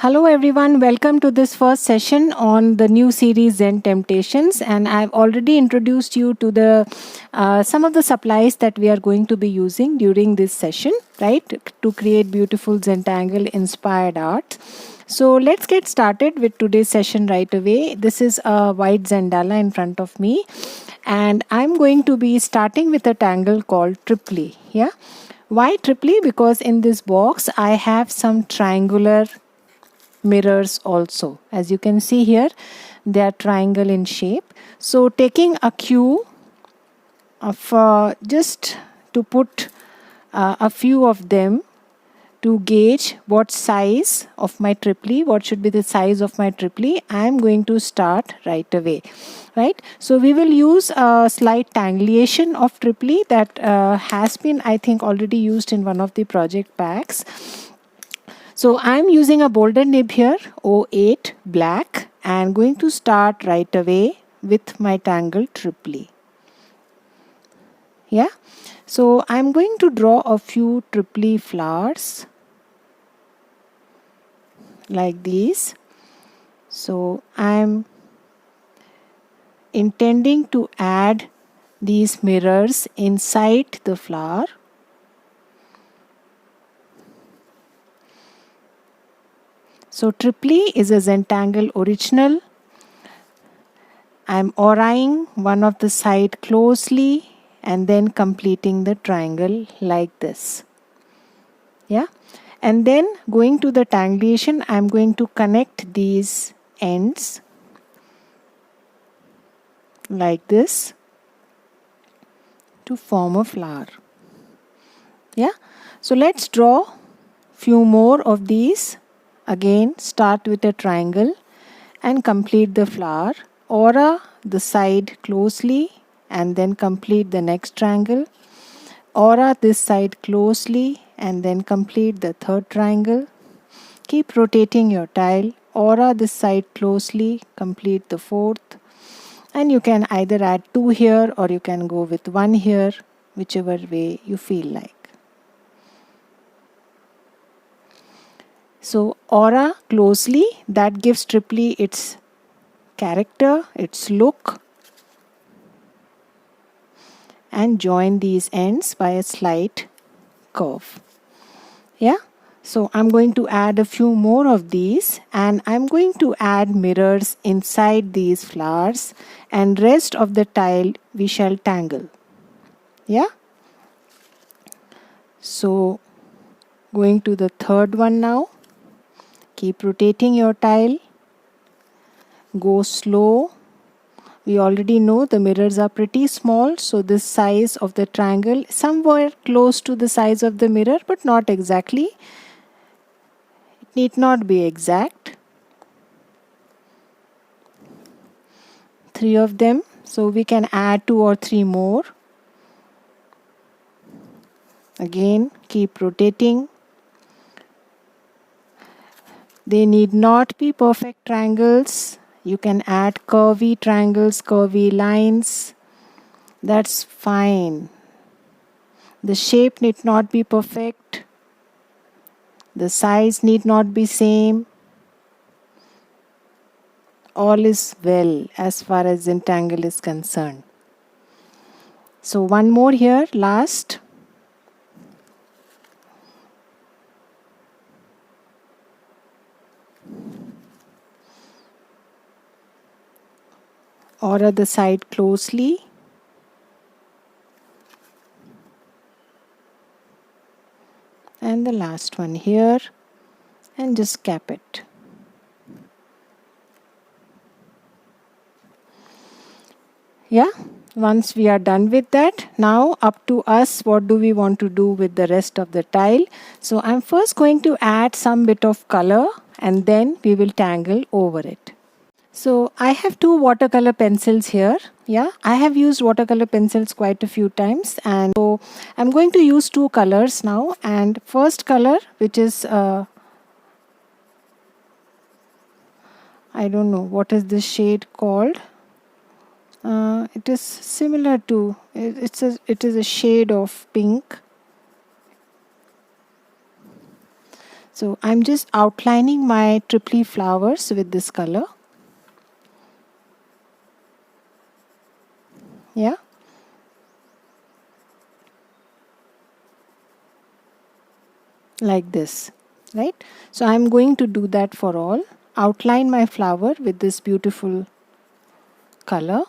Hello everyone, welcome to this first session on the new series ZenTemptations, and I've already introduced you to the some of the supplies that we are going to be using during this session, right, to create beautiful Zentangle inspired art. So let's get started with today's session right away. This is a white Zendala in front of me, and I'm going to be starting with a tangle called Triply. Yeah, why Triply? Because in this box I have some triangular mirrors also. As you can see here, they are triangle in shape. So taking a cue of just to put a few of them to gauge what size of my triply, what should be the size of my triply, I am going to start right away. Right, so we will use a slight tangulation of triply that has been, I think, already used in one of the project packs. So I'm using a boulder nib here, 08 black, and going to start right away with my tangle triply. Yeah, so I'm going to draw a few triply flowers like these. So I'm intending to add these mirrors inside the flower. So triply is a Zentangle original. I'm auraing one of the side closely and then completing the triangle like this. Yeah, and then going to the tangulation, I'm going to connect these ends like this to form a flower. Yeah, so let's draw few more of these. Again, start with a triangle and complete the flower. Aura the side closely and then complete the next triangle. Aura this side closely and then complete the third triangle. Keep rotating your tile. Aura this side closely, complete the fourth. And you can either add 2 here or you can go with 1 here, whichever way you feel like. So aura closely, that gives triply its character, its look, and join these ends by a slight curve. Yeah, so I'm going to add a few more of these, and I'm going to add mirrors inside these flowers, and rest of the tile we shall tangle. Yeah, so going to the third one now. Keep rotating your tile. Go slow. We already know the mirrors are pretty small, so this size of the triangle somewhere close to the size of the mirror, but not exactly. It need not be exact. 3 of them, so we can add 2 or 3 more. Again, keep rotating. They need not be perfect triangles. You can add curvy triangles, curvy lines. That's fine. The shape need not be perfect. The size need not be same. All is well as far as Zentangle is concerned. So one more here, last. Aura the side closely. And the last one here, and just cap it. Yeah, once we are done with that, now up to us, what do we want to do with the rest of the tile. So I'm first going to add some bit of color and then we will tangle over it. So I have 2 watercolor pencils here. Yeah, I have used watercolor pencils quite a few times, and so I'm going to use 2 colors now. And first color, which is I don't know what is this shade called. It is similar to it is a shade of pink. So I'm just outlining my triply flowers with this color. Yeah. Like this, right? So I'm going to do that for all. Outline my flower with this beautiful color.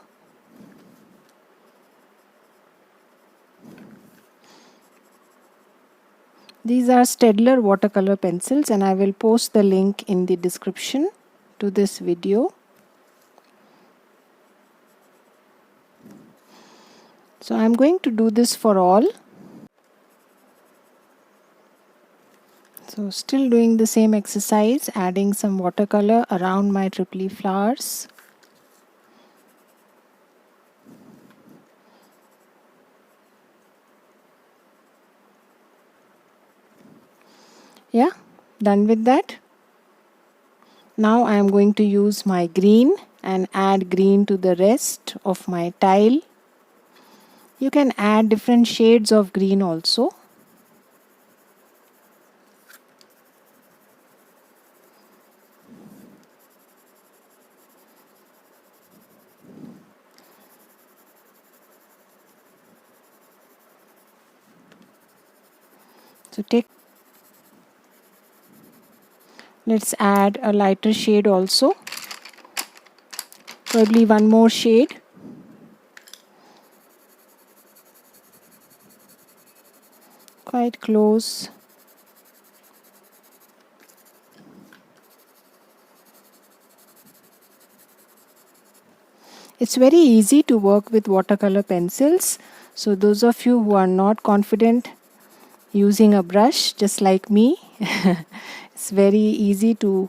These are Staedtler watercolor pencils, and I will post the link in the description to this video. So I'm going to do this for all. So still doing the same exercise, adding some watercolor around my triply flowers. Yeah, done with that. Now I am going to use my green and add green to the rest of my tile. You can add different shades of green also. So let's add a lighter shade also. Probably one more shade. Quite close. It's very easy to work with watercolor pencils. So those of you who are not confident using a brush, just like me, it's very easy to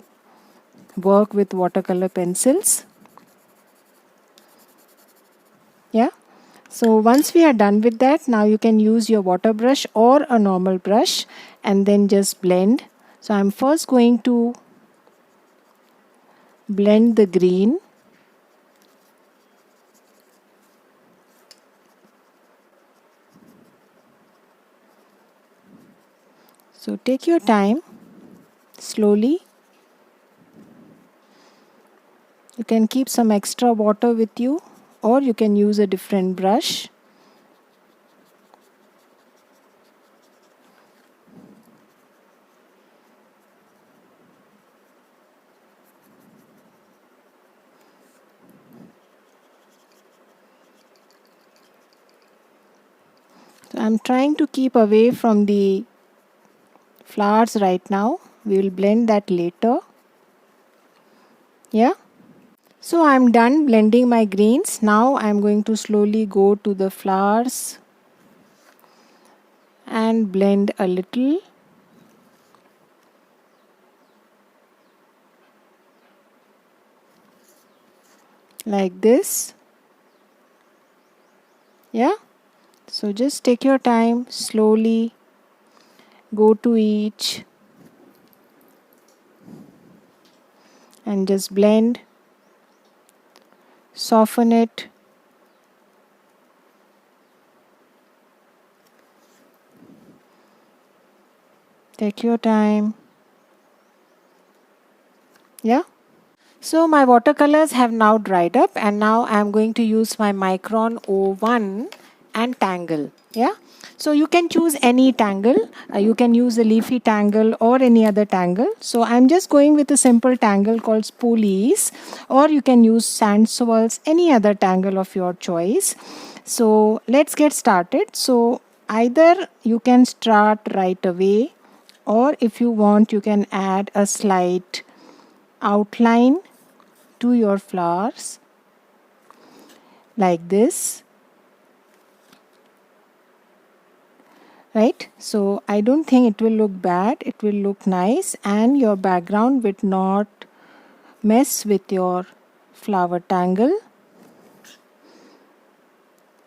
work with watercolor pencils. Yeah. So once we are done with that, now you can use your water brush or a normal brush and then just blend. So I'm first going to blend the green. So take your time, slowly. You can keep some extra water with you, or you can use a different brush. So I'm trying to keep away from the flowers right now. We will blend that later. Yeah. So I'm done blending my greens. Now I'm going to slowly go to the flowers and blend a little. Like this. Yeah. So just take your time, slowly go to each and just blend, soften it. Take your time. Yeah. So my watercolors have now dried up, and now I am going to use my Micron 01 and Tangle. Yeah. So you can choose any tangle. You can use a leafy tangle or any other tangle. So I'm just going with a simple tangle called spoolies, or you can use sand swirls, any other tangle of your choice. So let's get started. So either you can start right away, or if you want, you can add a slight outline to your flowers like this, right? So I don't think it will look bad. It will look nice, and your background will not mess with your flower tangle.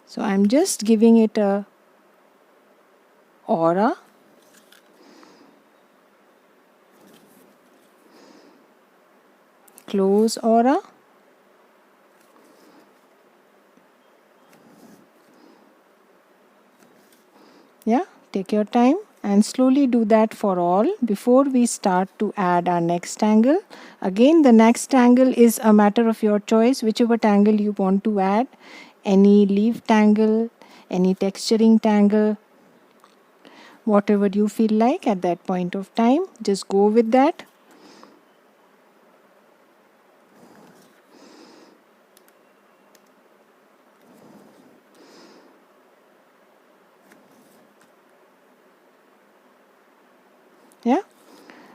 So I'm just giving it a aura. Close aura. Yeah, take your time. and slowly do that for all before we start to add our next tangle. Again, the next tangle is a matter of your choice, whichever tangle you want to add. Any leaf tangle, any texturing tangle, whatever you feel like at that point of time, just go with that. Yeah.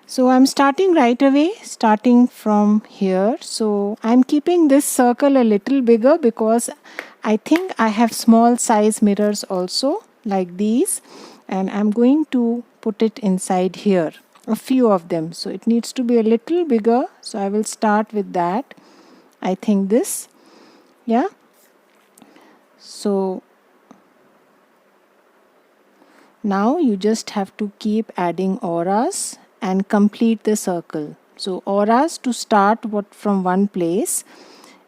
So I'm starting right away, starting from here. So I'm keeping this circle a little bigger because I think I have small size mirrors also like these, and I'm going to put it inside here, a few of them. So it needs to be a little bigger. So I will start with that. I think this, yeah. So now you just have to keep adding auras and complete the circle. So auras to start from one place,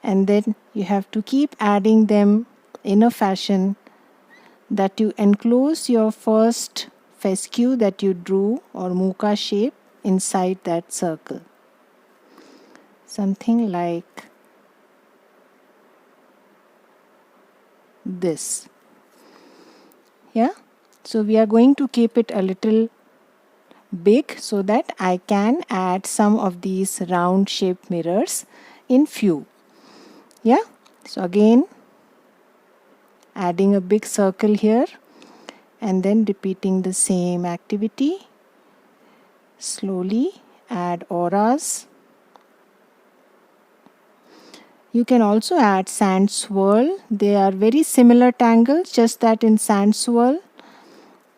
and then you have to keep adding them in a fashion that you enclose your first fescue that you drew or muka shape inside that circle. Something like this. Yeah. So we are going to keep it a little big so that I can add some of these round shaped mirrors in few. Yeah. So again, adding a big circle here and then repeating the same activity. Slowly add auras. You can also add sand swirl. They are very similar tangles, just that in sand swirl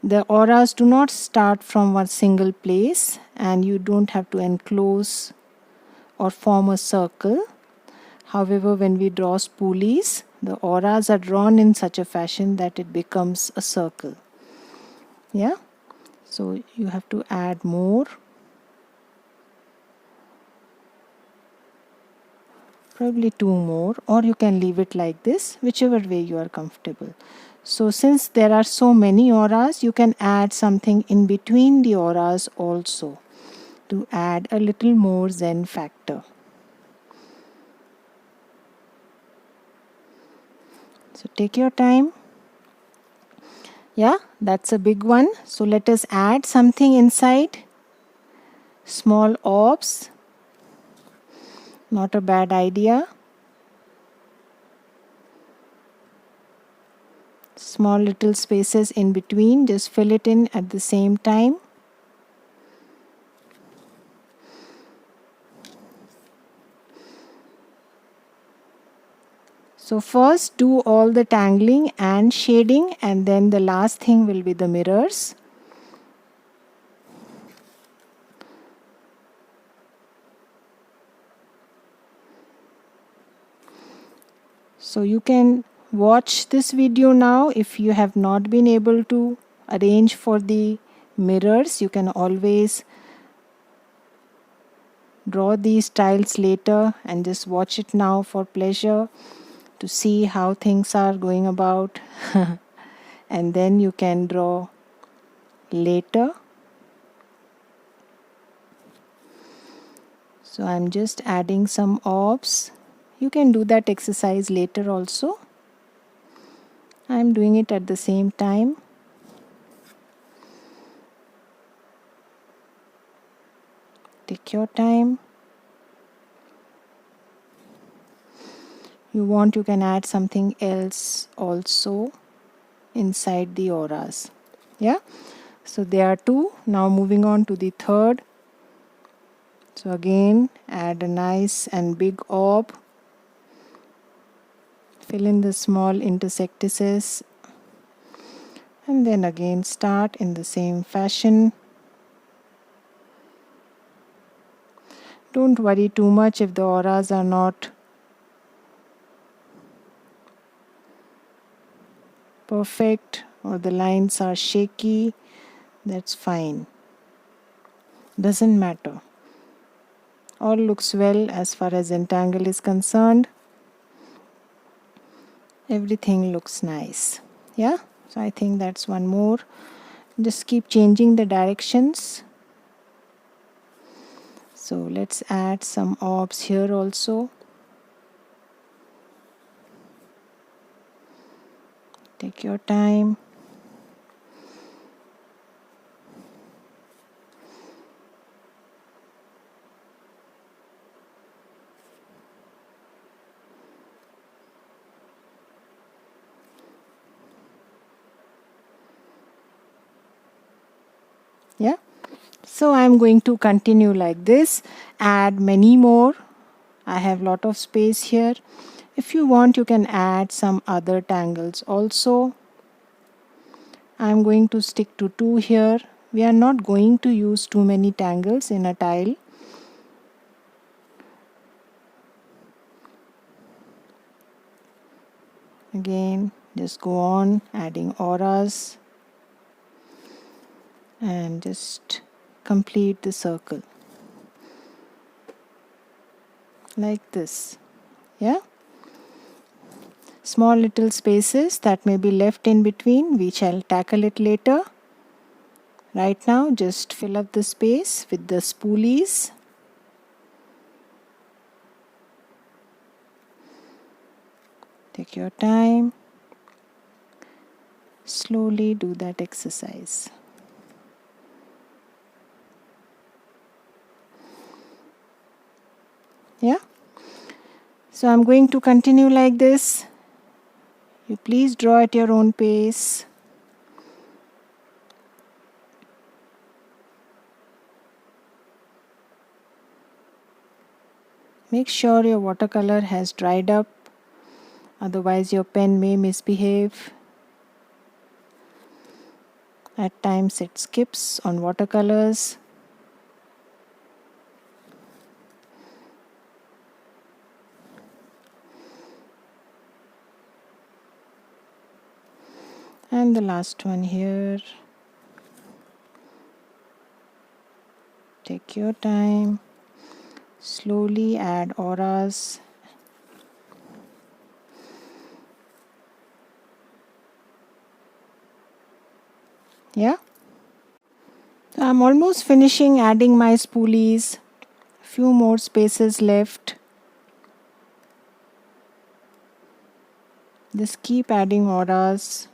the auras do not start from one single place and you don't have to enclose or form a circle. However, when we draw spoolies, the auras are drawn in such a fashion that it becomes a circle. Yeah, so you have to add more. Probably two more, or you can leave it like this, whichever way you are comfortable. So since there are so many auras, you can add something in between the auras also to add a little more zen factor. So take your time. Yeah, that's a big one. So let us add something inside. Small orbs. Not a bad idea. Small little spaces in between, just fill it in at the same time. So first do all the tangling and shading, and then the last thing will be the mirrors. So you can watch this video now. If you have not been able to arrange for the mirrors, you can always draw these tiles later and just watch it now for pleasure to see how things are going about. And then you can draw later. So I'm just adding some orbs. You can do that exercise later also. I'm doing it at the same time. Take your time. You want, you can add something else also inside the auras. Yeah. So there are two. Now moving on to the third. So again, add a nice and big orb. Fill in the small intersectices. And then again start in the same fashion. Don't worry too much if the auras are not perfect or the lines are shaky. That's fine. Doesn't matter. All looks well as far as Zentangle is concerned. Everything looks nice. Yeah, so I think that's one more. Just keep changing the directions. So let's add some orbs here also. Take your time. Yeah. So I'm going to continue like this, add many more. I have lot of space here. If you want, you can add some other tangles also. I'm going to stick to 2 here. We are not going to use too many tangles in a tile. Again, just go on adding auras and just complete the circle like this. Yeah. Small little spaces that may be left in between, we shall tackle it later. Right now, just fill up the space with the spoolies. Take your time. Slowly do that exercise. Yeah. So I'm going to continue like this. You please draw at your own pace. Make sure your watercolor has dried up, otherwise your pen may misbehave. At times it skips on watercolors. And the last one here. Take your time. Slowly add auras. Yeah. So I'm almost finishing adding my spoolies. Few more spaces left. Just keep adding auras.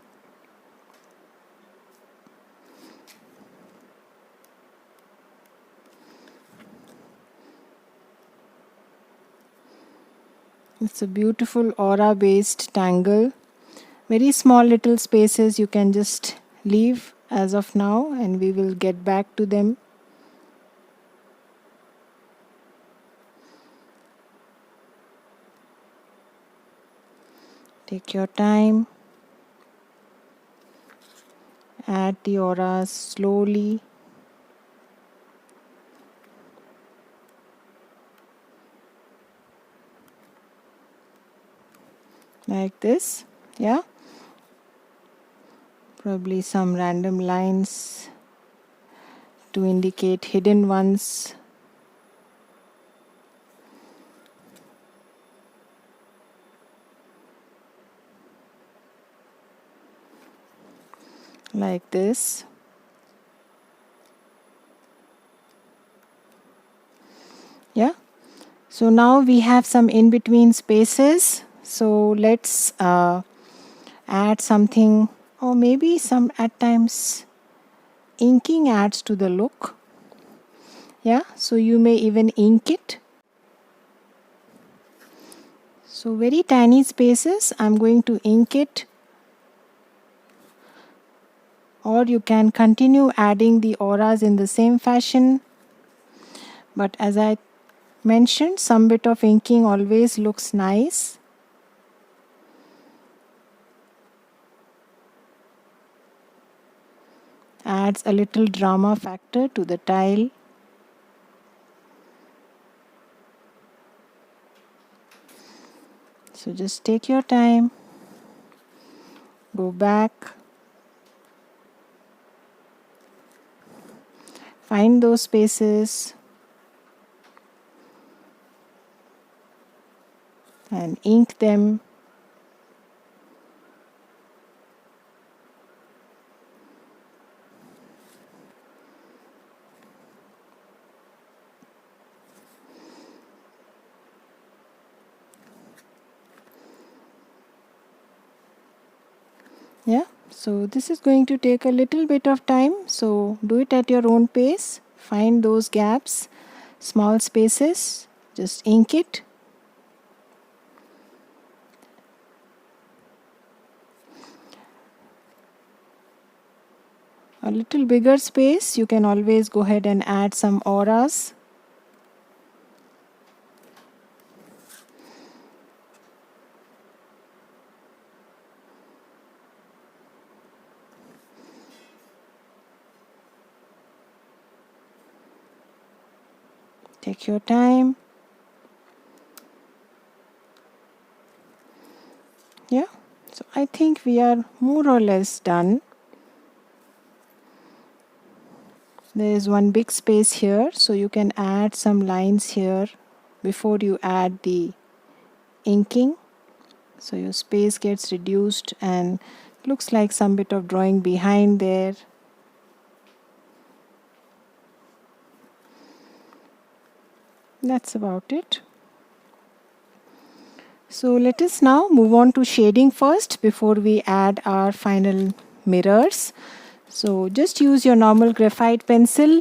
It's a beautiful aura based tangle. Very small little spaces you can just leave as of now, and we will get back to them. Take your time. Add the auras slowly. Like this. Yeah. Probably some random lines to indicate hidden ones. Like this. Yeah. So now we have some in between spaces. So let's add something, or maybe some at times inking adds to the look. Yeah, so you may even ink it. So very tiny spaces, I'm going to ink it, or you can continue adding the auras in the same fashion. But as I mentioned, some bit of inking always looks nice. Adds a little drama factor to the tile. So just take your time, go back, find those spaces and ink them. So this is going to take a little bit of time, so do it at your own pace. Find those gaps, small spaces, just ink it. A little bigger space, you can always go ahead and add some auras. Take your time. Yeah, so I think we are more or less done. There is one big space here, so you can add some lines here before you add the inking. So your space gets reduced and looks like some bit of drawing behind there. That's about it. So let us now move on to shading first before we add our final mirrors. So just use your normal graphite pencil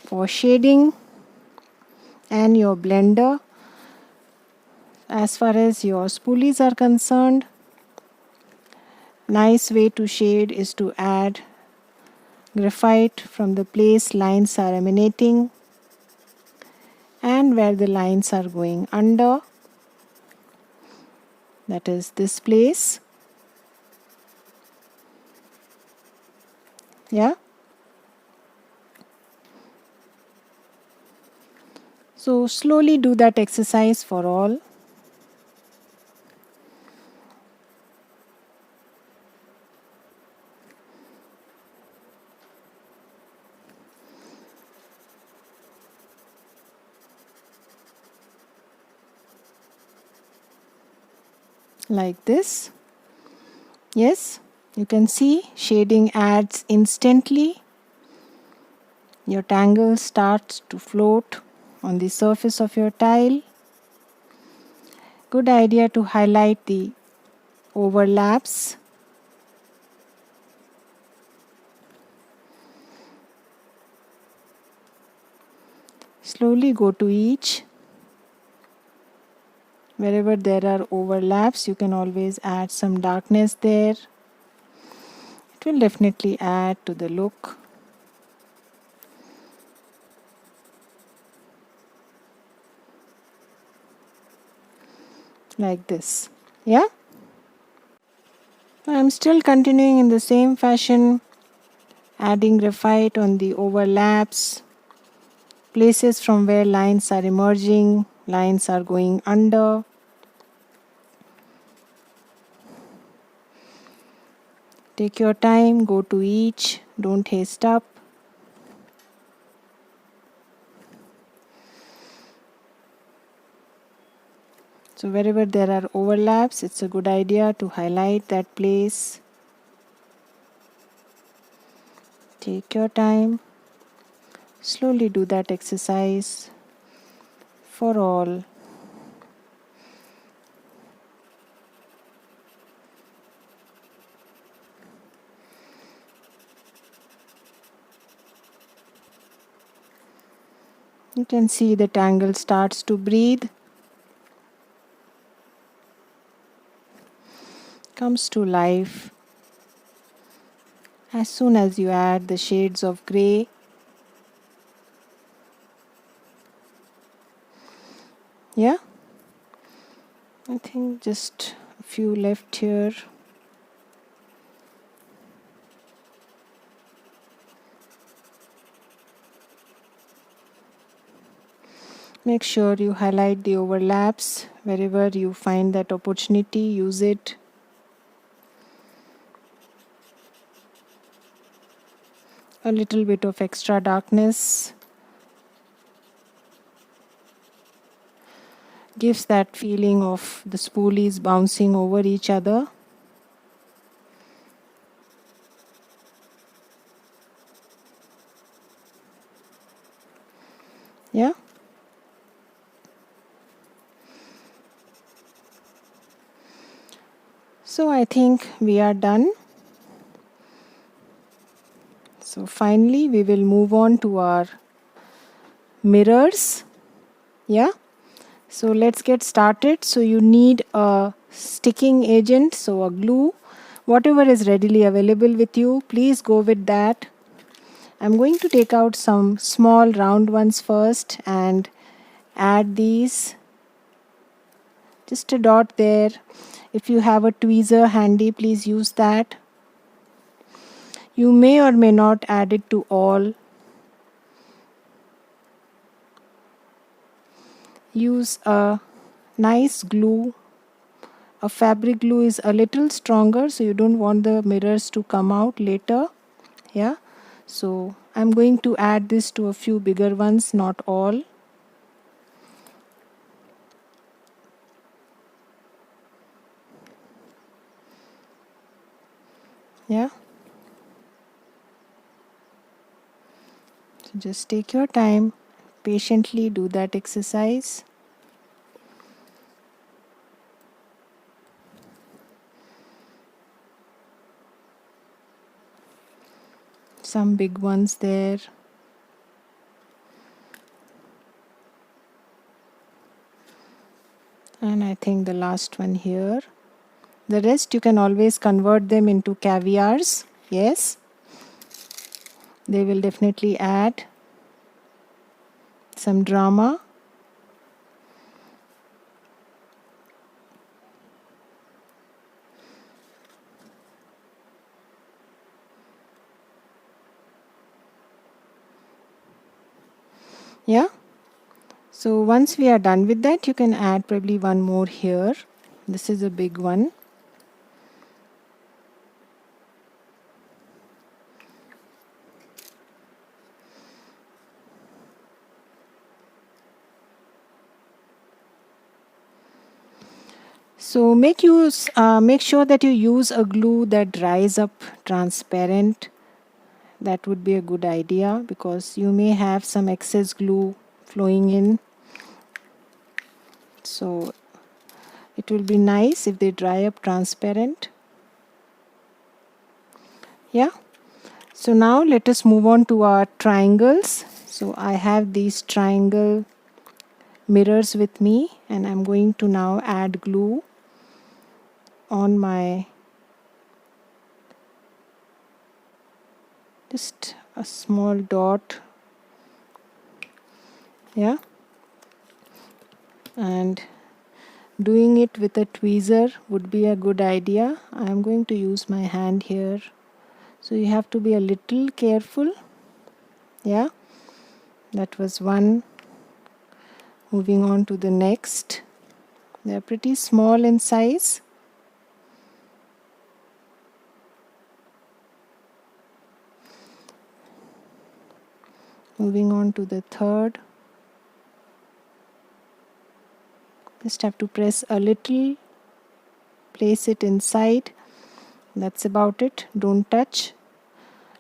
for shading and your blender. As far as your spoolies are concerned, nice way to shade is to add graphite from the place lines are emanating and where the lines are going under, that is this place. Yeah. So slowly do that exercise for all. Like this. Yes, you can see shading adds instantly. Your tangle starts to float on the surface of your tile. Good idea to highlight the overlaps. Slowly go to each. Wherever there are overlaps, you can always add some darkness there. It will definitely add to the look. Like this. Yeah? I'm still continuing in the same fashion, adding graphite on the overlaps, places from where lines are emerging, lines are going under. Take your time, go to each, don't haste up. So wherever there are overlaps, it's a good idea to highlight that place. Take your time. Slowly do that exercise for all. You can see the tangle starts to breathe. Comes to life as soon as you add the shades of grey. Yeah, I think just a few left here. Make sure you highlight the overlaps. Wherever you find that opportunity, use it. A little bit of extra darkness gives that feeling of the spoolies bouncing over each other. Yeah. So I think we are done. So finally we will move on to our mirrors. Yeah, so let's get started. So you need a sticking agent, so a glue, whatever is readily available with you, please go with that. I'm going to take out some small round ones first and add these, just a dot there. If you have a tweezer handy, please use that. You may or may not add it to all. Use a nice glue. A fabric glue is a little stronger, so you don't want the mirrors to come out later. Yeah, so I'm going to add this to a few bigger ones, not all. Yeah, so just take your time, patiently do that exercise. Some big ones there. And I think the last one here. The rest you can always convert them into caviars. Yes, they will definitely add some drama. Yeah, so once we are done with that, you can add probably one more here. This is a big one. So make sure that you use a glue that dries up transparent. That would be a good idea because you may have some excess glue flowing in. So it will be nice if they dry up transparent. Yeah. So now let us move on to our triangles. So I have these triangle mirrors with me and I'm going to now add glue on my, just a small dot. Yeah, and doing it with a tweezer would be a good idea. I am going to use my hand here, so you have to be a little careful. Yeah, that was one. Moving on to the next. They are pretty small in size. Moving on to the third. Just have to press a little, place it inside. That's about it. Don't touch.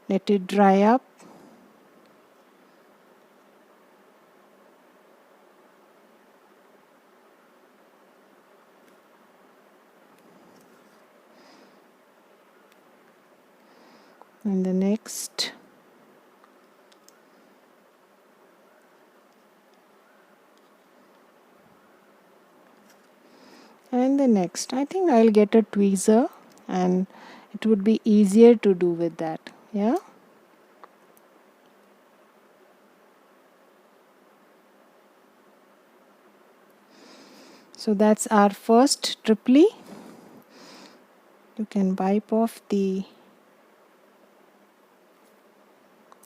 Let it dry up. And the next. And the next. I think I'll get a tweezer and it would be easier to do with that. Yeah. So that's our first triply. You can wipe off the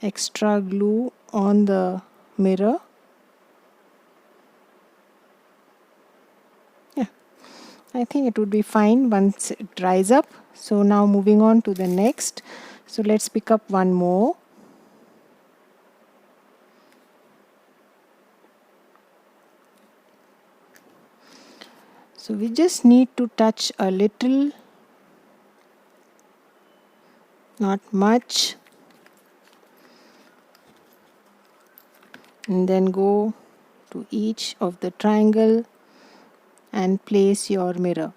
extra glue on the mirror. Yeah, I think it would be fine once it dries up. So now moving on to the next. So let's pick up one more. So we just need to touch a little, not much, and then go to each of the triangle and place your mirror.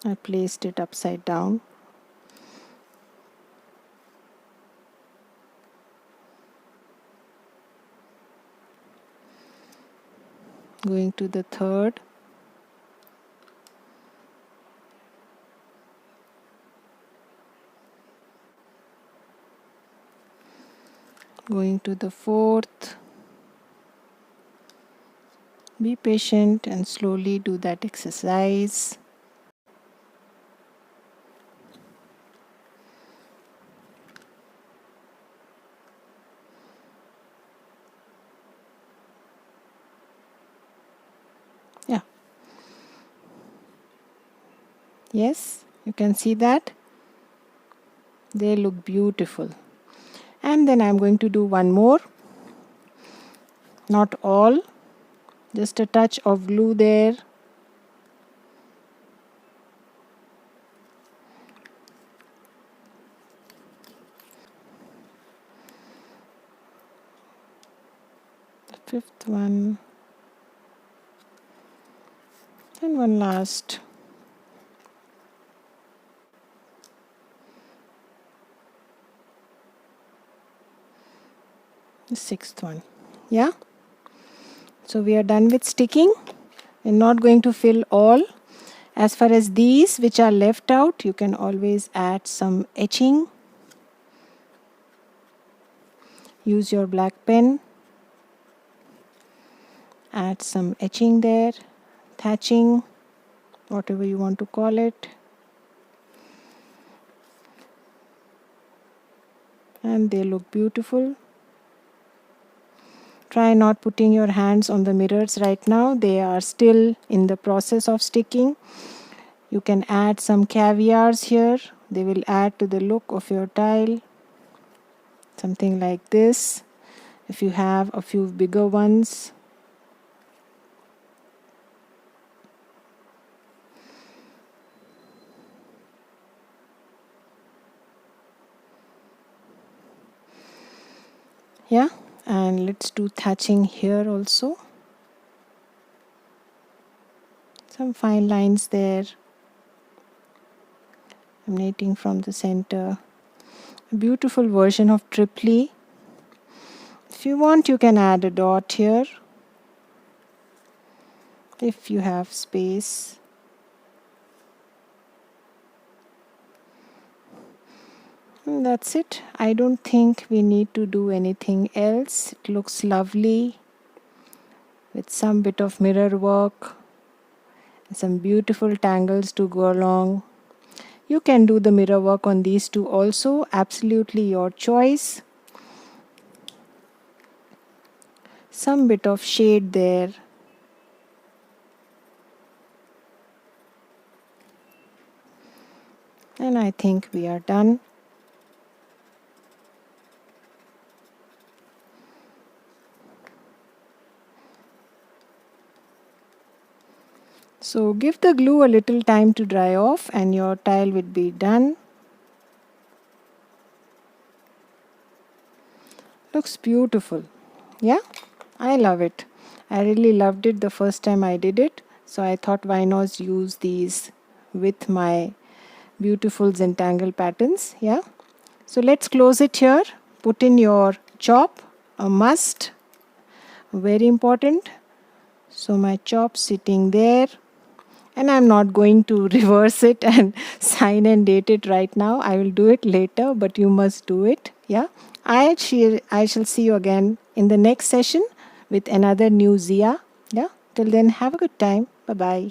I placed it upside down. Going to the third. Going to the fourth. Be patient and slowly do that exercise. Yeah. Yes, you can see that. They look beautiful. And then I'm going to do one more. Not all. Just a touch of glue there. The fifth one. And one last. The sixth one. Yeah. So we are done with sticking. We're not going to fill all. As far as these which are left out, you can always add some etching. Use your black pen. Add some etching there, thatching, whatever you want to call it. And they look beautiful. Try not putting your hands on the mirrors right now. They are still in the process of sticking. You can add some caviars here. They will add to the look of your tile. Something like this. If you have a few bigger ones. Yeah, and let's do thatching here also. Some fine lines there, emanating from the center. A beautiful version of triply. If you want, you can add a dot here if you have space. And that's it. I don't think we need to do anything else. It looks lovely with some bit of mirror work and some beautiful tangles to go along. You can do the mirror work on these two also, absolutely your choice. Some bit of shade there. And I think we are done. So give the glue a little time to dry off and your tile will be done. Looks beautiful. Yeah, I love it. I really loved it the first time I did it. So I thought why not use these with my beautiful Zentangle patterns. Yeah. So let's close it here. Put in your chop, a must. Very important. So my chop sitting there. And I'm not going to reverse it and sign and date it right now. I will do it later, but you must do it. Yeah. I shall see you again in the next session with another new Zia. Yeah. Till then, have a good time. Bye-bye.